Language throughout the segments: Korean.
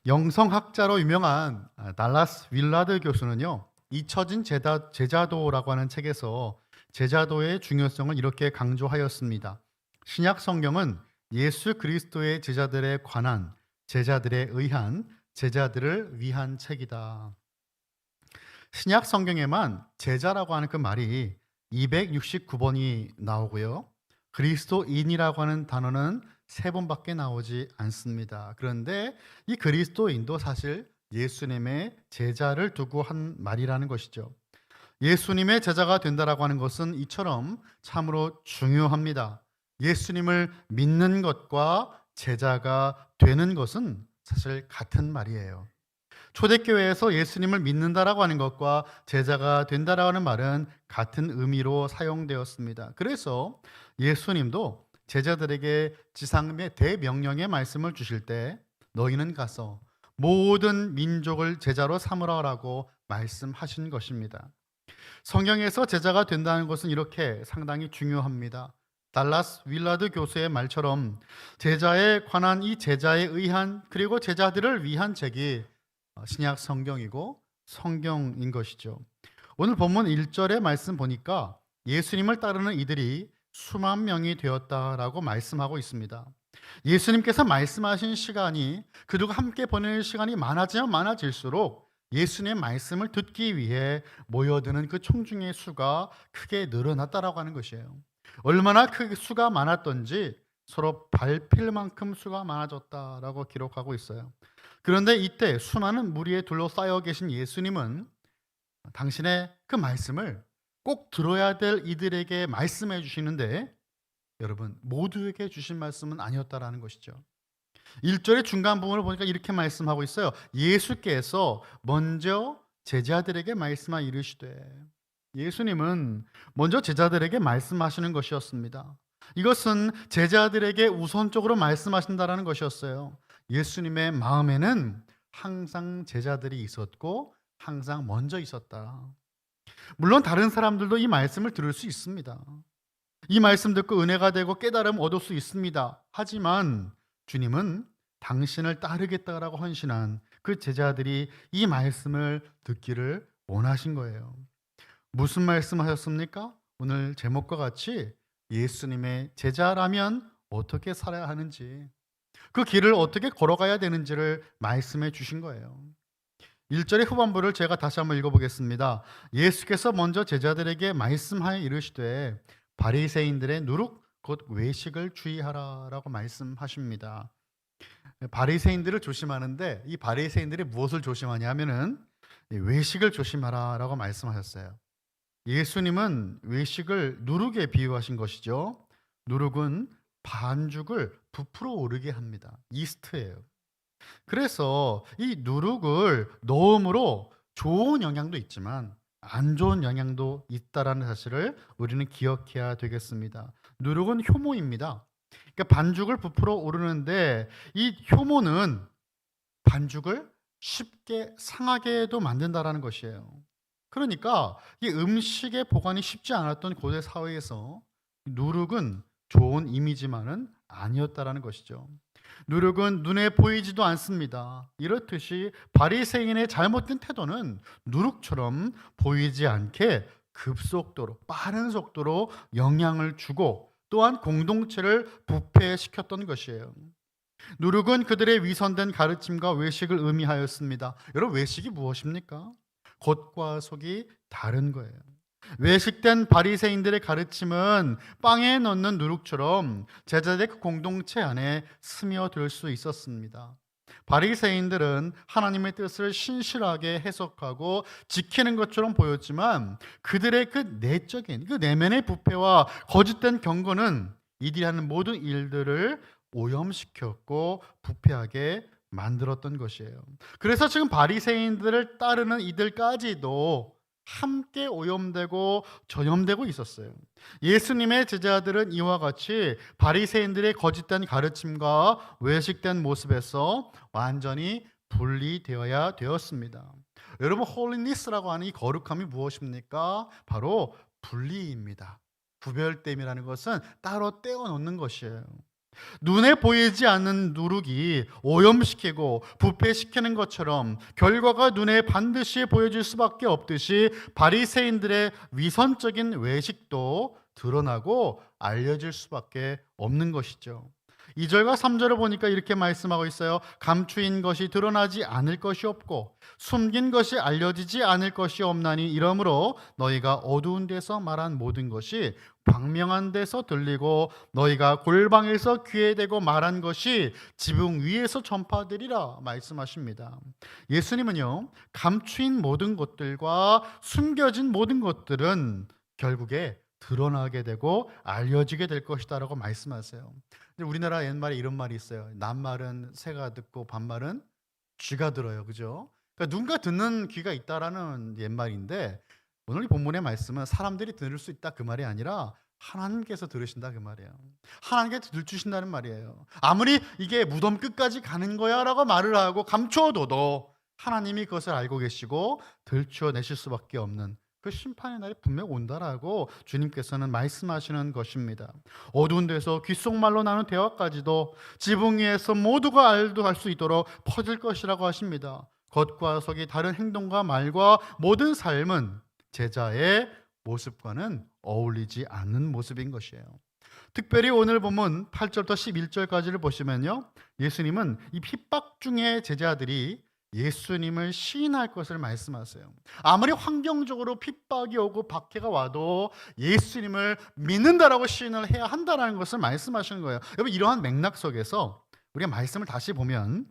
영성학자로 유명한 달라스 윌라드 교수는요, 잊혀진 제자도라고 하는 책에서 제자도의 중요성을 이렇게 강조하였습니다. 신약 성경은 예수 그리스도의 제자들에 관한, 제자들에 의한, 제자들을 위한 책이다. 신약 성경에만 제자라고 하는 그 말이 269번이 나오고요. 그리스도인이라고 하는 단어는 3번밖에 나오지 않습니다. 그런데 이 그리스도인도 사실 예수님의 제자를 두고 한 말이라는 것이죠. 예수님의 제자가 된다라고 하는 것은 이처럼 참으로 중요합니다. 예수님을 믿는 것과 제자가 되는 것은 사실 같은 말이에요. 초대교회에서 예수님을 믿는다라고 하는 것과 제자가 된다라고 하는 말은 같은 의미로 사용되었습니다. 그래서 예수님도 제자들에게 지상의 대명령의 말씀을 주실 때 너희는 가서 모든 민족을 제자로 삼으라라고 말씀하신 것입니다. 성경에서 제자가 된다는 것은 이렇게 상당히 중요합니다. 달라스 윌라드 교수의 말처럼 제자에 관한 이 제자에 의한 그리고 제자들을 위한 책이 신약 성경이고 성경인 것이죠. 오늘 본문 1절의 말씀 보니까 예수님을 따르는 이들이 수만 명이 되었다라고 말씀하고 있습니다. 예수님께서 말씀하신 시간이 그들과 함께 보내는 시간이 많아지면 많아질수록 예수님의 말씀을 듣기 위해 모여드는 그 청중의 수가 크게 늘어났다라고 하는 것이에요. 얼마나 그 수가 많았던지 서로 밟힐 만큼 수가 많아졌다라고 기록하고 있어요. 그런데 이때 수많은 무리에 둘러싸여 계신 예수님은 당신의 그 말씀을 꼭 들어야 될 이들에게 말씀해 주시는데 여러분 모두에게 주신 말씀은 아니었다라는 것이죠. 1절의 중간 부분을 보니까 이렇게 말씀하고 있어요. 예수께서 먼저 제자들에게 말씀하 이르시되, 예수님은 먼저 제자들에게 말씀하시는 것이었습니다. 이것은 제자들에게 우선적으로 말씀하신다라는 것이었어요. 예수님의 마음에는 항상 제자들이 있었고 항상 먼저 있었다. 물론 다른 사람들도 이 말씀을 들을 수 있습니다. 이 말씀 듣고 은혜가 되고 깨달음 얻을 수 있습니다. 하지만 주님은 당신을 따르겠다라고 헌신한 그 제자들이 이 말씀을 듣기를 원하신 거예요. 무슨 말씀하셨습니까? 오늘 제목과 같이 예수님의 제자라면 어떻게 살아야 하는지, 그 길을 어떻게 걸어가야 되는지를 말씀해 주신 거예요. 1절의 후반부를 제가 다시 한번 읽어보겠습니다. 예수께서 먼저 제자들에게 말씀하여 이르시되 바리새인들의 누룩 곧 외식을 주의하라라고 말씀하십니다. 바리새인들을 조심하는데 이 바리새인들이 무엇을 조심하냐면은 외식을 조심하라라고 말씀하셨어요. 예수님은 외식을 누룩에 비유하신 것이죠. 누룩은 반죽을 부풀어 오르게 합니다. 이스트예요. 그래서 이 누룩을 넣음으로 좋은 영향도 있지만 안 좋은 영향도 있다라는 사실을 우리는 기억해야 되겠습니다. 누룩은 효모입니다. 그러니까 반죽을 부풀어 오르는데 이 효모는 반죽을 쉽게 상하게도 만든다라는 것이에요. 그러니까 이 음식의 보관이 쉽지 않았던 고대 사회에서 누룩은 좋은 이미지만은 아니었다라는 것이죠. 누룩은 눈에 보이지도 않습니다. 이렇듯이 바리새인의 잘못된 태도는 누룩처럼 보이지 않게 급속도로 빠른 속도로 영향을 주고 또한 공동체를 부패시켰던 것이에요. 누룩은 그들의 위선된 가르침과 외식을 의미하였습니다. 여러분 외식이 무엇입니까? 겉과 속이 다른 거예요. 외식된 바리새인들의 가르침은 빵에 넣는 누룩처럼 제자들의 그 공동체 안에 스며들 수 있었습니다. 바리새인들은 하나님의 뜻을 신실하게 해석하고 지키는 것처럼 보였지만 그들의 그 내적인 그 내면의 부패와 거짓된 경건은 이들이 하는 모든 일들을 오염시켰고 부패하게 만들었던 것이에요. 그래서 지금 바리새인들을 따르는 이들까지도 함께 오염되고 전염되고 있었어요. 예수님의 제자들은 이와 같이 바리새인들의 거짓된 가르침과 외식된 모습에서 완전히 분리되어야 되었습니다. 여러분 홀리니스라고 하는 이 거룩함이 무엇입니까? 바로 분리입니다. 구별됨이라는 것은 따로 떼어 놓는 것이에요. 눈에 보이지 않는 누룩이 오염시키고 부패시키는 것처럼 결과가 눈에 반드시 보여질 수밖에 없듯이 바리새인들의 위선적인 외식도 드러나고 알려질 수밖에 없는 것이죠. 2절과 3절을 보니까 이렇게 말씀하고 있어요. 감추인 것이 드러나지 않을 것이 없고 숨긴 것이 알려지지 않을 것이 없나니 이러므로 너희가 어두운 데서 말한 모든 것이 광명한 데서 들리고 너희가 골방에서 귀에 대고 말한 것이 지붕 위에서 전파되리라 말씀하십니다. 예수님은요, 감추인 모든 것들과 숨겨진 모든 것들은 결국에 드러나게 되고 알려지게 될 것이다라고 말씀하세요. 근데 우리나라 옛말에 이런 말이 있어요. 낱말은 새가 듣고 반말은 쥐가 들어요. 그죠? 그러니까 누군가 듣는 귀가 있다라는 옛말인데 오늘 이 본문의 말씀은 사람들이 들을 수 있다 그 말이 아니라 하나님께서 들으신다 그 말이에요. 하나님께서 들주신다는 말이에요. 아무리 이게 무덤 끝까지 가는 거야 라고 말을 하고 감춰둬도 하나님이 그것을 알고 계시고 들추어내실 수밖에 없는 그 심판의 날이 분명 온다라고 주님께서는 말씀하시는 것입니다. 어두운 데서 귓속말로 나눈 대화까지도 지붕 위에서 모두가 알도 할 수 있도록 퍼질 것이라고 하십니다. 겉과 속이 다른 행동과 말과 모든 삶은 제자의 모습과는 어울리지 않는 모습인 것이에요. 특별히 오늘 보면 8절부터 11절까지를 보시면요, 예수님은 이 핍박 중에 제자들이 예수님을 시인할 것을 말씀하세요. 아무리 환경적으로 핍박이 오고 박해가 와도 예수님을 믿는다라고 시인을 해야 한다는 것을 말씀하시는 거예요. 여러분, 이러한 맥락 속에서 우리가 말씀을 다시 보면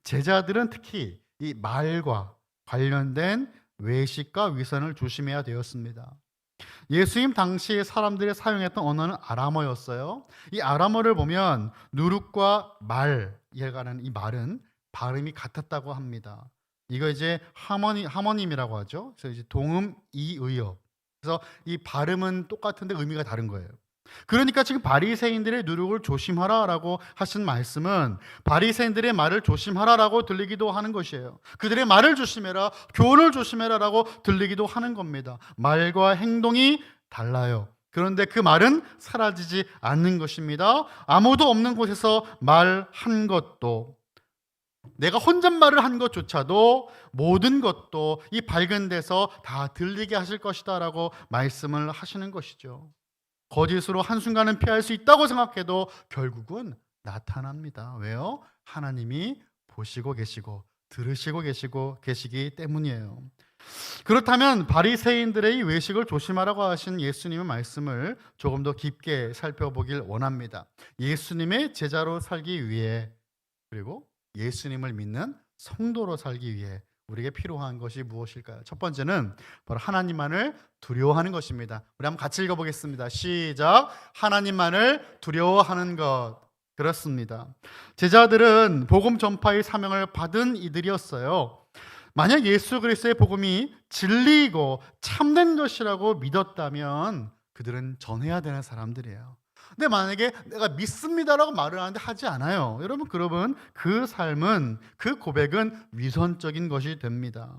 제자들은 특히 이 말과 관련된 외식과 위선을 조심해야 되었습니다. 예수님 당시에 사람들이 사용했던 언어는 아람어였어요. 이 아람어를 보면 누룩과 말이라는 이 말은 발음이 같았다고 합니다. 이거 이제 하모님이라고 하죠. 그래서 이제 동음 이의어. 그래서 이 발음은 똑같은데 의미가 다른 거예요. 그러니까 지금 바리새인들의 누룩을 조심하라라고 하신 말씀은 바리새인들의 말을 조심하라라고 들리기도 하는 것이에요. 그들의 말을 조심해라, 교훈을 조심해라라고 들리기도 하는 겁니다. 말과 행동이 달라요. 그런데 그 말은 사라지지 않는 것입니다. 아무도 없는 곳에서 말한 것도, 내가 혼잣말을 한 것조차도 모든 것도 이 밝은 데서 다 들리게 하실 것이다 라고 말씀을 하시는 것이죠. 거짓으로 한순간은 피할 수 있다고 생각해도 결국은 나타납니다. 왜요? 하나님이 보시고 계시고 들으시고 계시기 때문이에요. 그렇다면 바리새인들의 이 외식을 조심하라고 하신 예수님의 말씀을 조금 더 깊게 살펴보길 원합니다. 예수님의 제자로 살기 위해, 그리고 예수님을 믿는 성도로 살기 위해 우리에게 필요한 것이 무엇일까요? 첫 번째는 바로 하나님만을 두려워하는 것입니다. 우리 한번 같이 읽어보겠습니다. 시작. 하나님만을 두려워하는 것. 그렇습니다. 제자들은 복음 전파의 사명을 받은 이들이었어요. 만약 예수 그리스도의 복음이 진리이고 참된 것이라고 믿었다면 그들은 전해야 되는 사람들이에요. 근데 만약에 내가 믿습니다라고 말을 하는데 하지 않아요. 여러분, 그러면 그 삶은, 그 고백은 위선적인 것이 됩니다.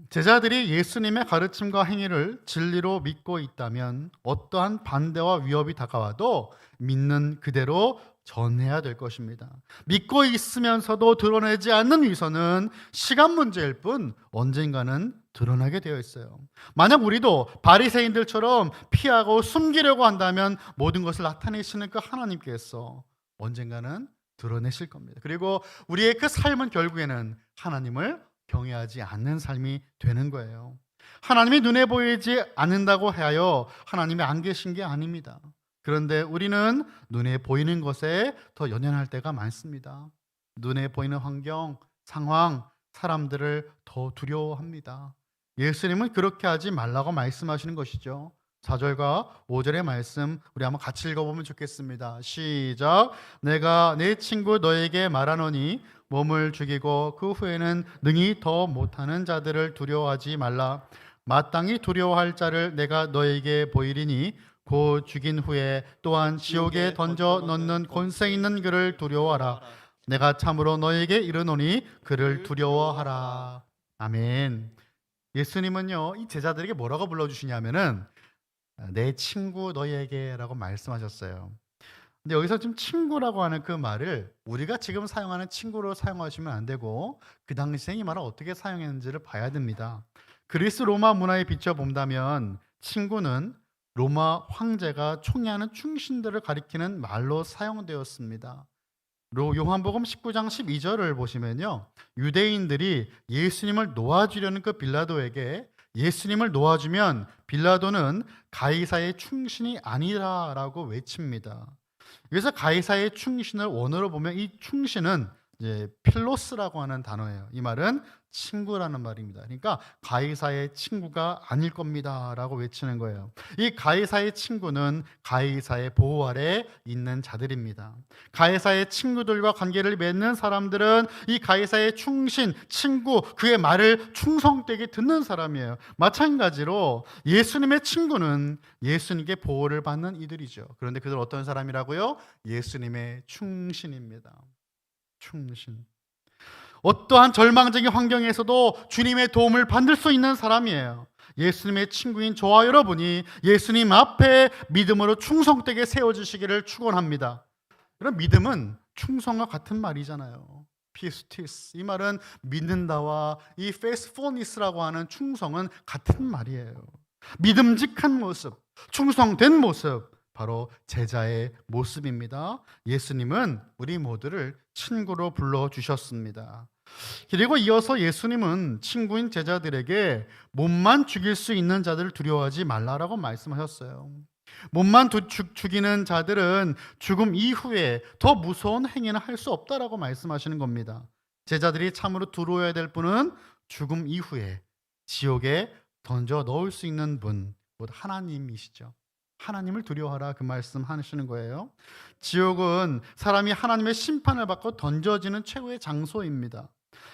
제자들이 예수님의 가르침과 행위를 진리로 믿고 있다면 어떠한 반대와 위협이 다가와도 믿는 그대로 전해야 될 것입니다. 믿고 있으면서도 드러내지 않는 위선은 시간 문제일 뿐 언젠가는 드러나게 되어 있어요. 만약 우리도 바리새인들처럼 피하고 숨기려고 한다면 모든 것을 나타내시는 그 하나님께서 언젠가는 드러내실 겁니다. 그리고 우리의 그 삶은 결국에는 하나님을 경외하지 않는 삶이 되는 거예요. 하나님이 눈에 보이지 않는다고 하여 하나님이 안 계신 게 아닙니다. 그런데 우리는 눈에 보이는 것에 더 연연할 때가 많습니다. 눈에 보이는 환경, 상황, 사람들을 더 두려워합니다. 예수님은 그렇게 하지 말라고 말씀하시는 것이죠. 4절과 5절의 말씀 우리 한번 같이 읽어보면 좋겠습니다. 시작. 내가 내 친구 너에게 말하노니 몸을 죽이고 그 후에는 능히 더 못하는 자들을 두려워하지 말라. 마땅히 두려워할 자를 내가 너에게 보이리니 곧 죽인 후에 또한 지옥에 던져 넣는 권세 있는 그를 두려워하라. 내가 참으로 너에게 이르노니 그를 두려워하라. 아멘. 예수님은요, 이 제자들에게 뭐라고 불러주시냐면은 내 친구 너희에게라고 말씀하셨어요. 근데 여기서 지금 친구라고 하는 그 말을 우리가 지금 사용하는 친구로 사용하시면 안 되고 그 당시에 이 말을 어떻게 사용했는지를 봐야 됩니다. 그리스 로마 문화에 비춰 본다면 친구는 로마 황제가 총애하는 충신들을 가리키는 말로 사용되었습니다. 요한복음 19장 12절을 보시면요. 유대인들이 예수님을 놓아주려는 그 빌라도에게 예수님을 놓아주면 빌라도는 가이사의 충신이 아니라라고 외칩니다. 그래서 가이사의 충신을 원어로 보면 이 충신은 이제 필로스라고 하는 단어예요. 이 말은 친구라는 말입니다. 그러니까 가이사의 친구가 아닐 겁니다라고 외치는 거예요. 이 가이사의 친구는 가이사의 보호 아래 있는 자들입니다. 가이사의 친구들과 관계를 맺는 사람들은 이 가이사의 충신, 친구, 그의 말을 충성되게 듣는 사람이에요. 마찬가지로 예수님의 친구는 예수님께 보호를 받는 이들이죠. 그런데 그들 어떤 사람이라고요? 예수님의 충신입니다. 충신. 어떠한 절망적인 환경에서도 주님의 도움을 받을 수 있는 사람이에요. 예수님의 친구인 저와 여러분이 예수님 앞에 믿음으로 충성되게 세워주시기를 축원합니다. 그런 믿음은 충성과 같은 말이잖아요. 피스티스, 이 말은 믿는다와 이 페이스풀니스라고 하는 충성은 같은 말이에요. 믿음직한 모습, 충성된 모습, 바로 제자의 모습입니다. 예수님은 우리 모두를 친구로 불러주셨습니다. 그리고 이어서 예수님은 친구인 제자들에게 몸만 죽일 수 있는 자들을 두려워하지 말라라고 말씀하셨어요. 몸만 죽이는 자들은 죽음 이후에 더 무서운 행위는 할 수 없다라고 말씀하시는 겁니다. 제자들이 참으로 두려워해야 될 분은 죽음 이후에 지옥에 던져 넣을 수 있는 분, 곧 하나님이시죠. 하나님을 두려워하라, 그 말씀 하시는 거예요. 지옥은 사람이 하나님의 심판을 받고 던져지는 최고의 장소입니다.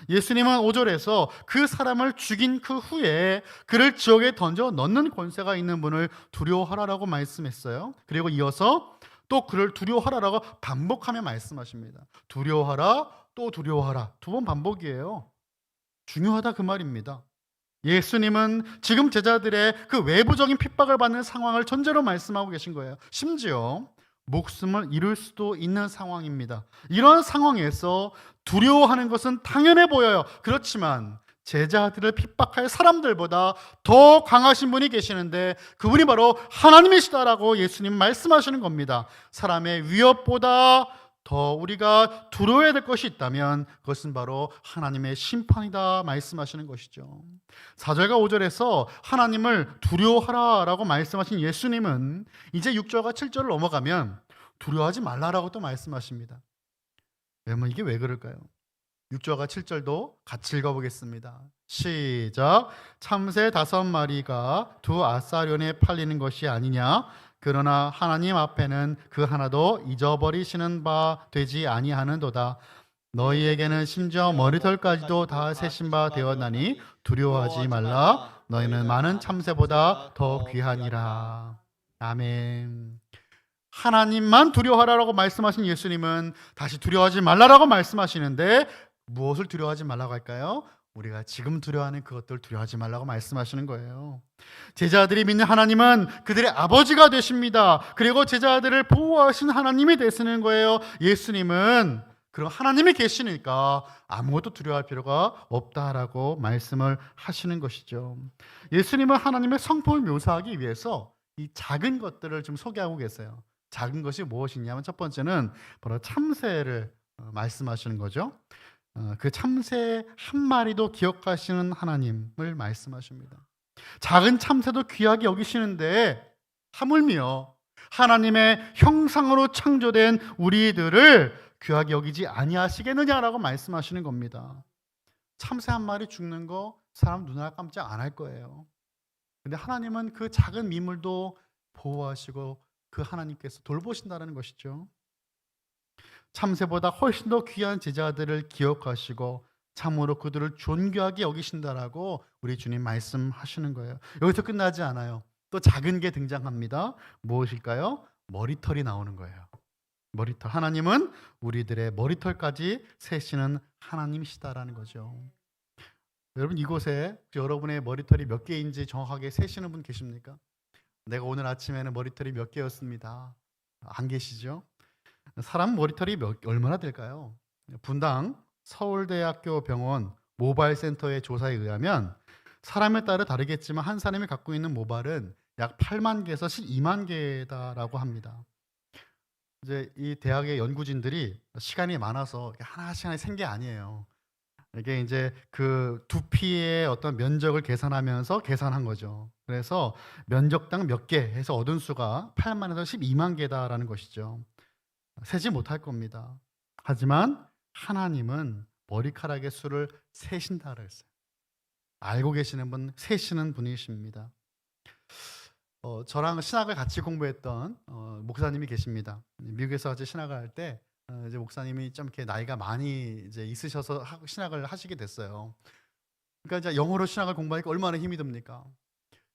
예수님은 5절에서 그 사람을 죽인 그 후에 그를 지옥에 던져 넣는 권세가 있는 분을 두려워하라라고 말씀했어요. 그리고 이어서 또 그를 두려워하라라고 반복하며 말씀하십니다. 두려워하라, 또 두려워하라. 2번 반복이에요. 중요하다 그 말입니다. 예수님은 지금 제자들의 그 외부적인 핍박을 받는 상황을 전제로 말씀하고 계신 거예요. 심지어 목숨을 잃을 수도 있는 상황입니다. 이런 상황에서 두려워하는 것은 당연해 보여요. 그렇지만 제자들을 핍박할 사람들보다 더 강하신 분이 계시는데 그분이 바로 하나님이시다라고 예수님 말씀하시는 겁니다. 사람의 위협보다 더 우리가 두려워해야 될 것이 있다면 그것은 바로 하나님의 심판이다 말씀하시는 것이죠. 4절과 5절에서 하나님을 두려워하라라고 말씀하신 예수님은 이제 6절과 7절을 넘어가면 두려워하지 말라라고 또 말씀하십니다. 여러분, 이게 왜 그럴까요? 6절과 7절도 같이 읽어보겠습니다. 시작. 참새 5마리가 2아사련에 팔리는 것이 아니냐? 그러나 하나님 앞에는 그 하나도 잊어버리시는 바 되지 아니하는도다. 너희에게는 심지어 머리털까지도 다 세신 바 되었나니 두려워하지 말라. 너희는 많은 참새보다 더 귀하니라. 아멘. 하나님만 두려워하라고 말씀하신 예수님은 다시 두려워하지 말라라고 말씀하시는데 무엇을 두려워하지 말라고 할까요? 우리가 지금 두려워하는 그것들 두려워하지 말라고 말씀하시는 거예요. 제자들이 믿는 하나님은 그들의 아버지가 되십니다. 그리고 제자들을 보호하신 하나님이 되시는 거예요. 예수님은 그런 하나님이 계시니까 아무것도 두려워할 필요가 없다라고 말씀을 하시는 것이죠. 예수님은 하나님의 성품을 묘사하기 위해서 이 작은 것들을 좀 소개하고 계세요. 작은 것이 무엇이냐면 첫 번째는 바로 참새를 말씀하시는 거죠. 그 참새 한 마리도 기억하시는 하나님을 말씀하십니다. 작은 참새도 귀하게 여기시는데 하물며 하나님의 형상으로 창조된 우리들을 귀하게 여기지 아니하시겠느냐라고 말씀하시는 겁니다. 참새 한 마리 죽는 거 사람 눈알 깜짝 안 할 거예요. 근데 하나님은 그 작은 미물도 보호하시고 그 하나님께서 돌보신다는 것이죠. 참새보다 훨씬 더 귀한 제자들을 기억하시고 참으로 그들을 존귀하게 여기신다라고 우리 주님 말씀하시는 거예요. 여기서 끝나지 않아요. 또 작은 게 등장합니다. 무엇일까요? 머리털이 나오는 거예요. 머리털. 하나님은 우리들의 머리털까지 세시는 하나님이시다라는 거죠. 여러분, 이곳에 여러분의 머리털이 몇 개인지 정확하게 세시는 분 계십니까? 내가 오늘 아침에는 머리털이 몇 개였습니다. 안 계시죠? 사람 머리털이 얼마나 될까요? 분당 서울대학교 병원 모발 센터의 조사에 의하면 사람에 따라 다르겠지만 한 사람이 갖고 있는 모발은 약 8만 개에서 12만 개다라고 합니다. 이제 이 대학의 연구진들이 시간이 많아서 하나씩 하나씩 센 게 아니에요. 이게 이제 그 두피의 어떤 면적을 계산하면서 계산한 거죠. 그래서 면적당 몇 개 해서 얻은 수가 8만에서 12만 개다라는 것이죠. 세지 못할 겁니다. 하지만 하나님은 머리카락의 수를 세신다 그랬어요. 알고 계시는 분, 세시는 분이십니다. 저랑 신학을 같이 공부했던 목사님이 계십니다. 미국에서 같이 신학을 할 때 이제 목사님이 좀 이렇게 나이가 많이 이제 있으셔서 신학을 하시게 됐어요. 그러니까 이제 영어로 신학을 공부하니까 얼마나 힘이 듭니까?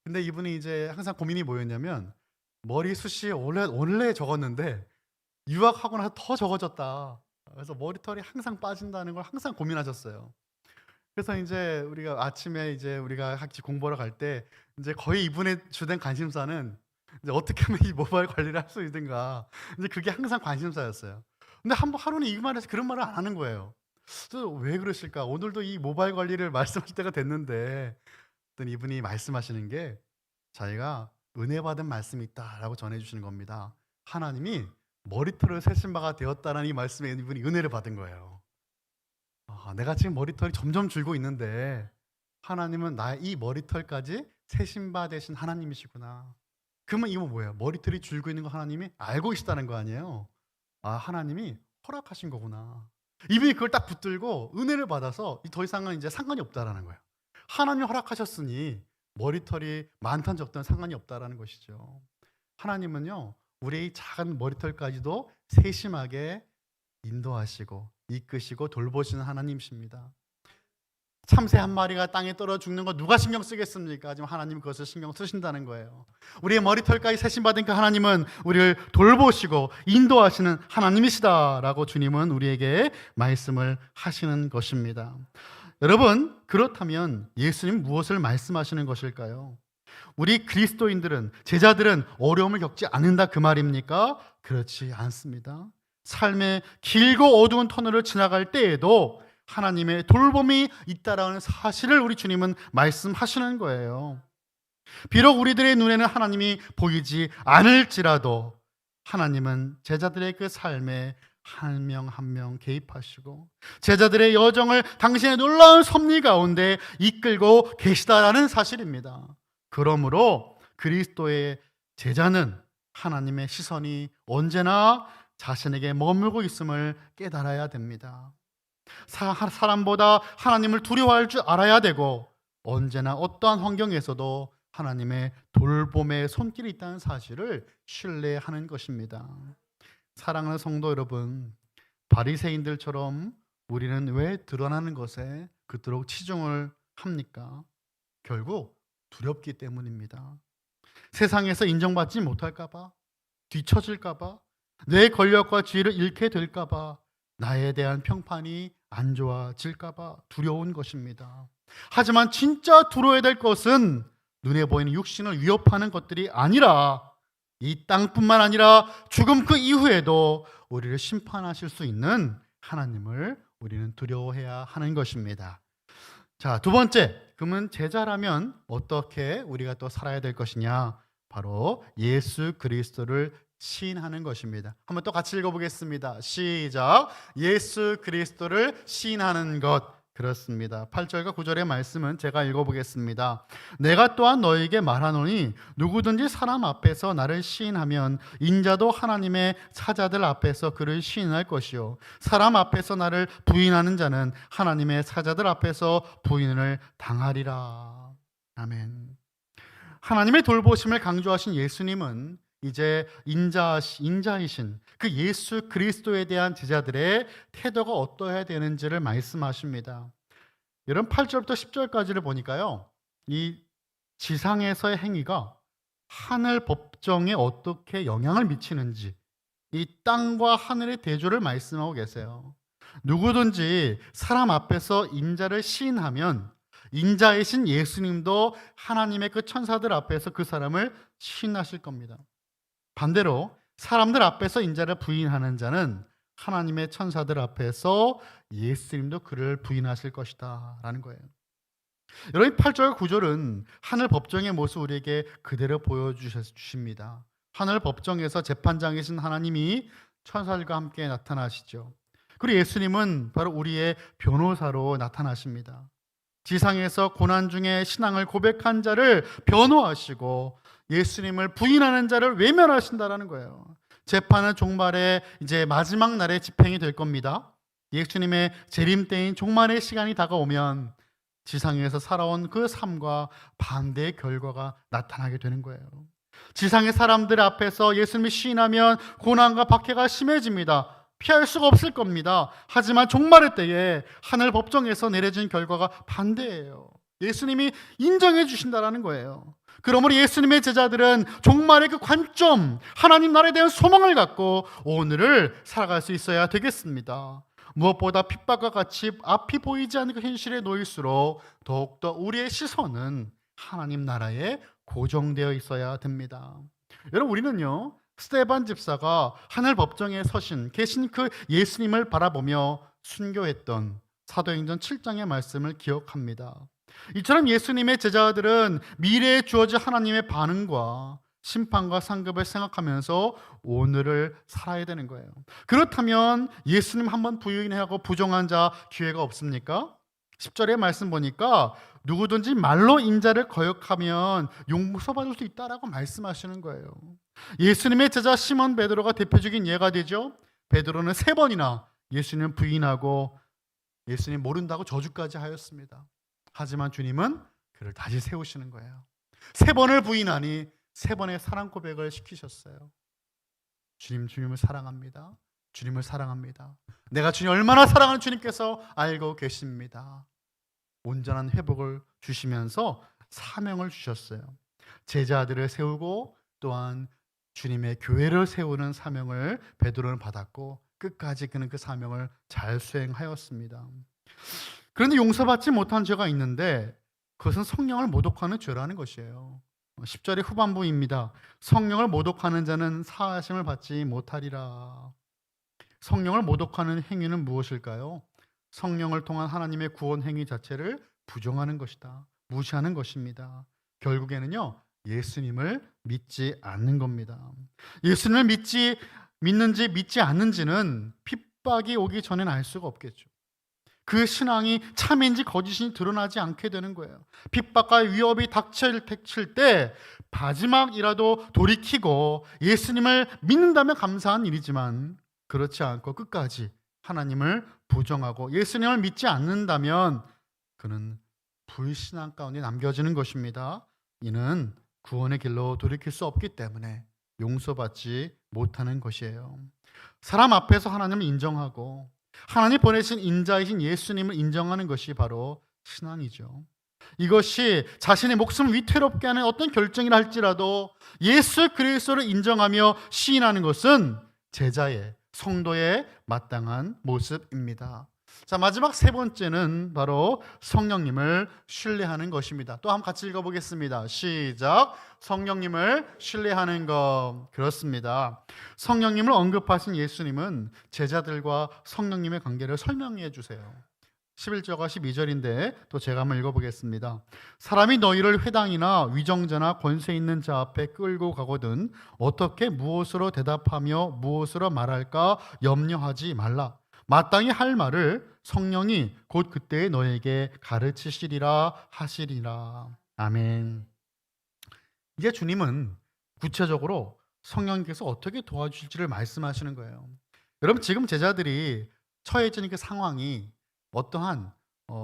근데 이분이 이제 항상 고민이 뭐였냐면 머리숱이 원래 적었는데 유학하고 나서 더 적어졌다. 그래서 머리털이 항상 빠진다는 걸 항상 고민하셨어요. 그래서 이제 우리가 아침에 이제 우리가 같이 공부하러 갈 때 이제 거의 이분의 주된 관심사는 이제 어떻게 하면 이 모발 관리를 할 수 있는가. 이제 그게 항상 관심사였어요. 근데 하루는 이 말에서 그런 말을 안 하는 거예요. 그래서 왜 그러실까? 오늘도 이 모발 관리를 말씀하실 때가 됐는데 어떤 이분이 말씀하시는 게 자기가 은혜 받은 말씀이 있다라고 전해 주시는 겁니다. 하나님이 머리털을 세신 바가 되었다는 이 말씀에 이분이 은혜를 받은 거예요. 내가 지금 머리털이 점점 줄고 있는데 하나님은 나의 이 머리털까지 세신 바 되신 하나님이시구나. 그러면 이거 뭐예요? 머리털이 줄고 있는 거 하나님이 알고 계시다는 거 아니에요? 하나님이 허락하신 거구나. 이분이 그걸 딱 붙들고 은혜를 받아서 더 이상은 이제 상관이 없다라는 거예요. 하나님이 허락하셨으니 머리털이 많든 적든 상관이 없다라는 것이죠. 하나님은요, 우리의 작은 머리털까지도 세심하게 인도하시고 이끄시고 돌보시는 하나님이십니다. 참새 한 마리가 땅에 떨어 죽는 거 누가 신경 쓰겠습니까? 하지만 하나님은 그것을 신경 쓰신다는 거예요. 우리의 머리털까지 세심받은 그 하나님은 우리를 돌보시고 인도하시는 하나님이시다라고 주님은 우리에게 말씀을 하시는 것입니다. 여러분, 그렇다면 예수님 무엇을 말씀하시는 것일까요? 우리 그리스도인들은, 제자들은 어려움을 겪지 않는다 그 말입니까? 그렇지 않습니다. 삶의 길고 어두운 터널을 지나갈 때에도 하나님의 돌봄이 있다라는 사실을 우리 주님은 말씀하시는 거예요. 비록 우리들의 눈에는 하나님이 보이지 않을지라도 하나님은 제자들의 그 삶에 한 명 한 명 개입하시고 제자들의 여정을 당신의 놀라운 섭리 가운데 이끌고 계시다라는 사실입니다. 그러므로 그리스도의 제자는 하나님의 시선이 언제나 자신에게 머물고 있음을 깨달아야 됩니다. 사람보다 하나님을 두려워할 줄 알아야 되고 언제나 어떠한 환경에서도 하나님의 돌봄의 손길이 있다는 사실을 신뢰하는 것입니다. 사랑하는 성도 여러분, 바리새인들처럼 우리는 왜 드러나는 것에 그토록 치중을 합니까? 결국 두렵기 때문입니다. 세상에서 인정받지 못할까 봐, 뒤처질까 봐, 내 권력과 지위를 잃게 될까 봐, 나에 대한 평판이 안 좋아질까 봐 두려운 것입니다. 하지만 진짜 두려워야 될 것은 눈에 보이는 육신을 위협하는 것들이 아니라 이 땅뿐만 아니라 죽음 그 이후에도 우리를 심판하실 수 있는 하나님을 우리는 두려워해야 하는 것입니다. 자, 두 번째, 그러면 제자라면 어떻게 우리가 또 살아야 될 것이냐? 바로 예수 그리스도를 시인하는 것입니다. 한번 또 같이 읽어보겠습니다. 시작. 예수 그리스도를 시인하는 것. 그렇습니다. 8절과 9절의 말씀은 제가 읽어보겠습니다. 내가 또한 너에게 말하노니 누구든지 사람 앞에서 나를 시인하면 인자도 하나님의 사자들 앞에서 그를 시인할 것이요 사람 앞에서 나를 부인하는 자는 하나님의 사자들 앞에서 부인을 당하리라. 아멘. 하나님의 돌보심을 강조하신 예수님은 이제 인자이신 그 예수 그리스도에 대한 제자들의 태도가 어떠해야 되는지를 말씀하십니다. 여러분 8절부터 10절까지를 보니까요, 이 지상에서의 행위가 하늘 법정에 어떻게 영향을 미치는지 이 땅과 하늘의 대조를 말씀하고 계세요. 누구든지 사람 앞에서 인자를 시인하면 인자이신 예수님도 하나님의 그 천사들 앞에서 그 사람을 시인하실 겁니다. 반대로 사람들 앞에서 인자를 부인하는 자는 하나님의 천사들 앞에서 예수님도 그를 부인하실 것이다 라는 거예요. 여러분, 8절 9절은 하늘 법정의 모습을 우리에게 그대로 보여주십니다. 하늘 법정에서 재판장이신 하나님이 천사들과 함께 나타나시죠. 그리고 예수님은 바로 우리의 변호사로 나타나십니다. 지상에서 고난 중에 신앙을 고백한 자를 변호하시고 예수님을 부인하는 자를 외면하신다라는 거예요. 재판은 종말의 이제 마지막 날에 집행이 될 겁니다. 예수님의 재림 때인 종말의 시간이 다가오면 지상에서 살아온 그 삶과 반대의 결과가 나타나게 되는 거예요. 지상의 사람들 앞에서 예수님이 시인하면 고난과 박해가 심해집니다. 피할 수가 없을 겁니다. 하지만 종말의 때에 하늘 법정에서 내려진 결과가 반대예요. 예수님이 인정해 주신다라는 거예요. 그러므로 예수님의 제자들은 종말의 그 관점, 하나님 나라에 대한 소망을 갖고 오늘을 살아갈 수 있어야 되겠습니다. 무엇보다 핍박과 같이 앞이 보이지 않는 그 현실에 놓일수록 더욱더 우리의 시선은 하나님 나라에 고정되어 있어야 됩니다. 여러분, 우리는요, 스데반 집사가 하늘 법정에 계신 그 예수님을 바라보며 순교했던 사도행전 7장의 말씀을 기억합니다. 이처럼 예수님의 제자들은 미래에 주어질 하나님의 반응과 심판과 상급을 생각하면서 오늘을 살아야 되는 거예요. 그렇다면 예수님 한번 부인하고 부정한 자 기회가 없습니까? 10절의 말씀 보니까 누구든지 말로 인자를 거역하면 용서받을 수 있다라고 말씀하시는 거예요. 예수님의 제자 시몬 베드로가 대표적인 예가 되죠. 베드로는 3번이나 예수님을 부인하고 예수님 모른다고 저주까지 하였습니다. 하지만 주님은 그를 다시 세우시는 거예요. 3번을 부인하니 3번의 사랑 고백을 시키셨어요. 주님을 사랑합니다. 주님을 사랑합니다. 내가 주님 얼마나 사랑하는 주님께서 알고 계십니다. 온전한 회복을 주시면서 사명을 주셨어요. 제자들을 세우고 또한 주님의 교회를 세우는 사명을 베드로는 받았고 끝까지 그는 그 사명을 잘 수행하였습니다. 그런데 용서받지 못한 죄가 있는데 그것은 성령을 모독하는 죄라는 것이에요. 10절의 후반부입니다. 성령을 모독하는 자는 사하심을 받지 못하리라. 성령을 모독하는 행위는 무엇일까요? 성령을 통한 하나님의 구원 행위 자체를 부정하는 것이다. 무시하는 것입니다. 결국에는요, 예수님을 믿지 않는 겁니다. 예수님을 믿는지 믿지 않는지는 핍박이 오기 전에는 알 수가 없겠죠. 그 신앙이 참인지 거짓인지 드러나지 않게 되는 거예요. 핍박과 위협이 닥칠 때 마지막이라도 돌이키고 예수님을 믿는다면 감사한 일이지만 그렇지 않고 끝까지 하나님을 부정하고 예수님을 믿지 않는다면 그는 불신앙 가운데 남겨지는 것입니다. 이는 구원의 길로 돌이킬 수 없기 때문에 용서받지 못하는 것이에요. 사람 앞에서 하나님을 인정하고 하나님 보내신 인자이신 예수님을 인정하는 것이 바로 신앙이죠. 이것이 자신의 목숨을 위태롭게 하는 어떤 결정이라 할지라도 예수 그리스도를 인정하며 시인하는 것은 제자의 성도의 마땅한 모습입니다. 자, 마지막 3번째는 바로 성령님을 신뢰하는 것입니다. 또 한번 같이 읽어보겠습니다. 시작. 성령님을 신뢰하는 것. 그렇습니다. 성령님을 언급하신 예수님은 제자들과 성령님의 관계를 설명해 주세요. 11절과 12절인데 또 제가 한번 읽어보겠습니다. 사람이 너희를 회당이나 위정자나 권세 있는 자 앞에 끌고 가거든 어떻게 무엇으로 대답하며 무엇으로 말할까 염려하지 말라. 마땅히 할 말을 성령이 곧 그때 너에게 가르치시리라 하시리라. 아멘. 이제 주님은 구체적으로 성령님께서 어떻게 도와주실지를 말씀하시는 거예요. 여러분, 지금 제자들이 처해진 그 상황이 어떠한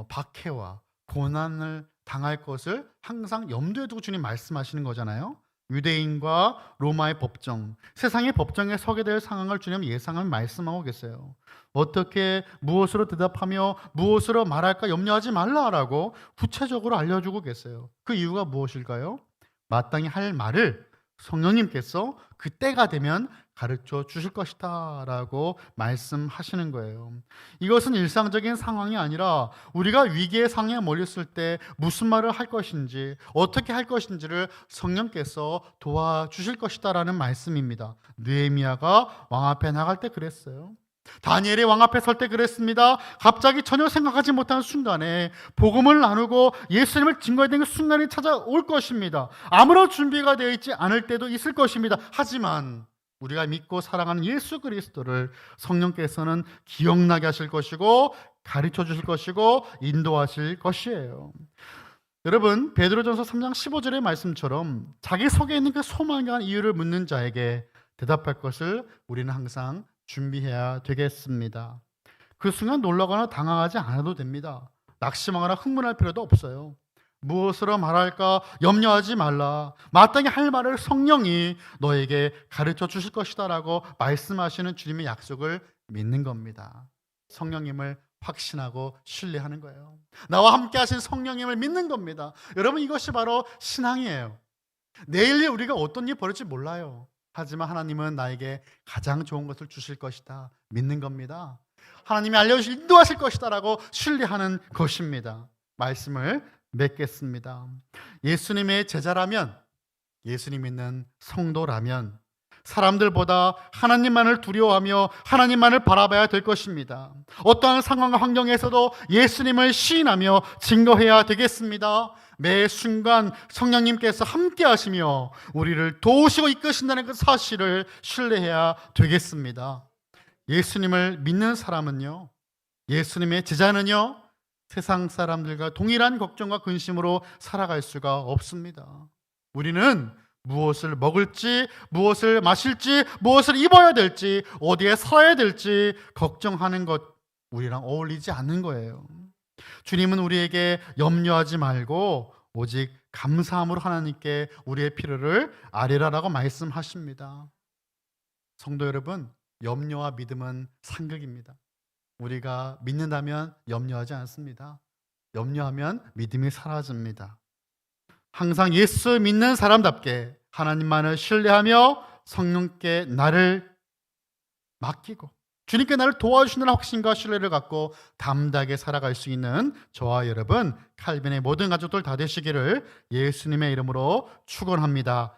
박해와 고난을 당할 것을 항상 염두에 두고 주님 말씀하시는 거잖아요. 유대인과 로마의 법정, 세상의 법정에 서게 될 상황을 주님 예상을 말씀하고 계세요. 어떻게 무엇으로 대답하며 무엇으로 말할까 염려하지 말라라고 구체적으로 알려주고 계세요. 그 이유가 무엇일까요? 마땅히 할 말을 성령님께서 그때가 되면 가르쳐 주실 것이다 라고 말씀하시는 거예요. 이것은 일상적인 상황이 아니라 우리가 위기의 상황에 몰렸을 때 무슨 말을 할 것인지, 어떻게 할 것인지를 성령께서 도와주실 것이다 라는 말씀입니다. 느헤미야가 왕 앞에 나갈 때 그랬어요. 다니엘이 왕 앞에 설 때 그랬습니다. 갑자기 전혀 생각하지 못한 순간에 복음을 나누고 예수님을 증거해야 되는 순간이 찾아올 것입니다. 아무런 준비가 되어 있지 않을 때도 있을 것입니다. 하지만 우리가 믿고 사랑하는 예수 그리스도를 성령께서는 기억나게 하실 것이고 가르쳐 주실 것이고 인도하실 것이에요. 여러분, 베드로전서 3장 15절의 말씀처럼 자기 속에 있는 그 소망에 대한 이유를 묻는 자에게 대답할 것을 우리는 항상 준비해야 되겠습니다. 그 순간 놀라거나 당황하지 않아도 됩니다. 낙심하거나 흥분할 필요도 없어요. 무엇으로 말할까 염려하지 말라. 마땅히 할 말을 성령이 너에게 가르쳐 주실 것이다 라고 말씀하시는 주님의 약속을 믿는 겁니다. 성령님을 확신하고 신뢰하는 거예요. 나와 함께 하신 성령님을 믿는 겁니다. 여러분, 이것이 바로 신앙이에요. 내일 우리가 어떤 일이 벌어질지 몰라요. 하지만 하나님은 나에게 가장 좋은 것을 주실 것이다 믿는 겁니다. 하나님이 알려주실 인도하실 것이다 라고 신뢰하는 것입니다. 말씀을 맺겠습니다. 예수님의 제자라면, 예수님 믿는 성도라면 사람들보다 하나님만을 두려워하며 하나님만을 바라봐야 될 것입니다. 어떠한 상황과 환경에서도 예수님을 시인하며 증거해야 되겠습니다. 매 순간 성령님께서 함께 하시며 우리를 도우시고 이끄신다는 그 사실을 신뢰해야 되겠습니다. 예수님을 믿는 사람은요, 예수님의 제자는요, 세상 사람들과 동일한 걱정과 근심으로 살아갈 수가 없습니다. 우리는 무엇을 먹을지, 무엇을 마실지, 무엇을 입어야 될지, 어디에 살아야 될지 걱정하는 것, 우리랑 어울리지 않는 거예요. 주님은 우리에게 염려하지 말고 오직 감사함으로 하나님께 우리의 필요를 아뢰라라고 말씀하십니다. 성도 여러분, 염려와 믿음은 상극입니다. 우리가 믿는다면 염려하지 않습니다. 염려하면 믿음이 사라집니다. 항상 예수 믿는 사람답게 하나님만을 신뢰하며 성령께 나를 맡기고 주님께 나를 도와주시는 확신과 신뢰를 갖고 담대하게 살아갈 수 있는 저와 여러분, 칼빈의 모든 가족들 다 되시기를 예수님의 이름으로 축원합니다.